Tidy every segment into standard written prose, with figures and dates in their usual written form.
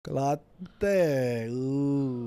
Kelantan.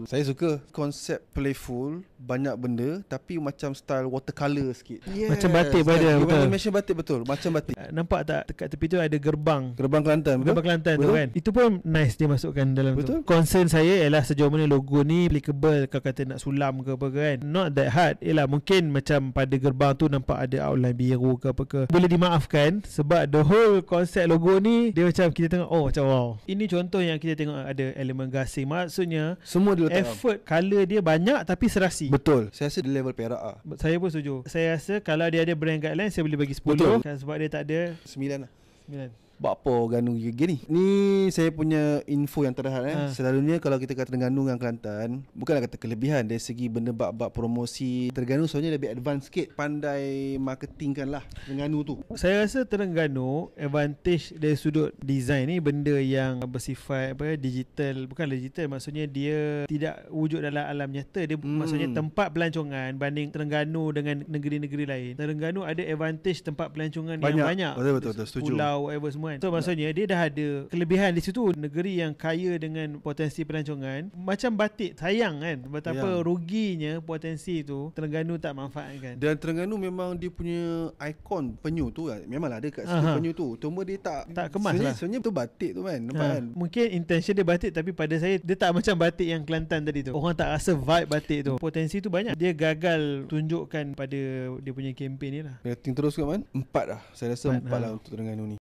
Saya suka konsep playful, banyak benda tapi macam style watercolor sikit. Macam batik pada betul. Animation batik betul, macam batik. Nampak tak dekat tepi tu ada gerbang Kelantan, betul? Gerbang Kelantan tu kan. Itu pun nice dia masukkan dalam Betul. tu. Concern saya ialah sejauh mana logo ni applicable kalau kata nak sulam ke apa kan. Not that hard. Ialah mungkin macam pada gerbang tu nampak ada outline biru ke apa ke. Boleh dimaafkan sebab the whole konsep logo ni dia macam kita tengok macam wow. Ini contoh yang kita tengok ada elemen gasing. Maksudnya Semua dia letak effort color dia banyak tapi serasi. betul. Saya rasa dia level perak ah. Saya pun setuju. Saya rasa kalau dia ada brand guideline saya boleh bagi 10 Betul. kan, sebab dia tak ada 9 lah. 9. Buat apa Terengganu gini? Ni saya punya info yang terhad Selalunya kalau kita kata Terengganu dengan Kelantan, bukanlah kata kelebihan dari segi benda bab promosi. Terengganu sebenarnya lebih advance sikit, pandai marketingkan lah Terengganu tu. Saya rasa Terengganu advantage dari sudut design ni benda yang bersifat digital. Bukanlah digital, maksudnya dia tidak wujud dalam alam nyata. Dia maksudnya tempat pelancongan banding Terengganu dengan negeri-negeri lain. Terengganu ada advantage tempat pelancongan yang banyak. Betul, setuju. Pulau whatever semua kan. So maksudnya dia dah ada kelebihan di situ. Negeri yang kaya dengan potensi pelancongan. Macam batik, sayang kan betapa ruginya potensi tu Terengganu tak manfaatkan. Dan Terengganu memang dia punya ikon penyu tu memanglah ada kat situ penyu tu. Cuma dia tak kemas lah. Sebenarnya tu batik tu kan, nampak kan? Mungkin intention dia batik tapi pada saya dia tak macam batik yang Kelantan tadi tu. Orang tak rasa vibe batik tu. Potensi tu banyak. Dia gagal tunjukkan pada dia punya kempen ni lah. Rating terus ke man? 4 lah. Saya rasa 4 lah untuk Terengganu ni.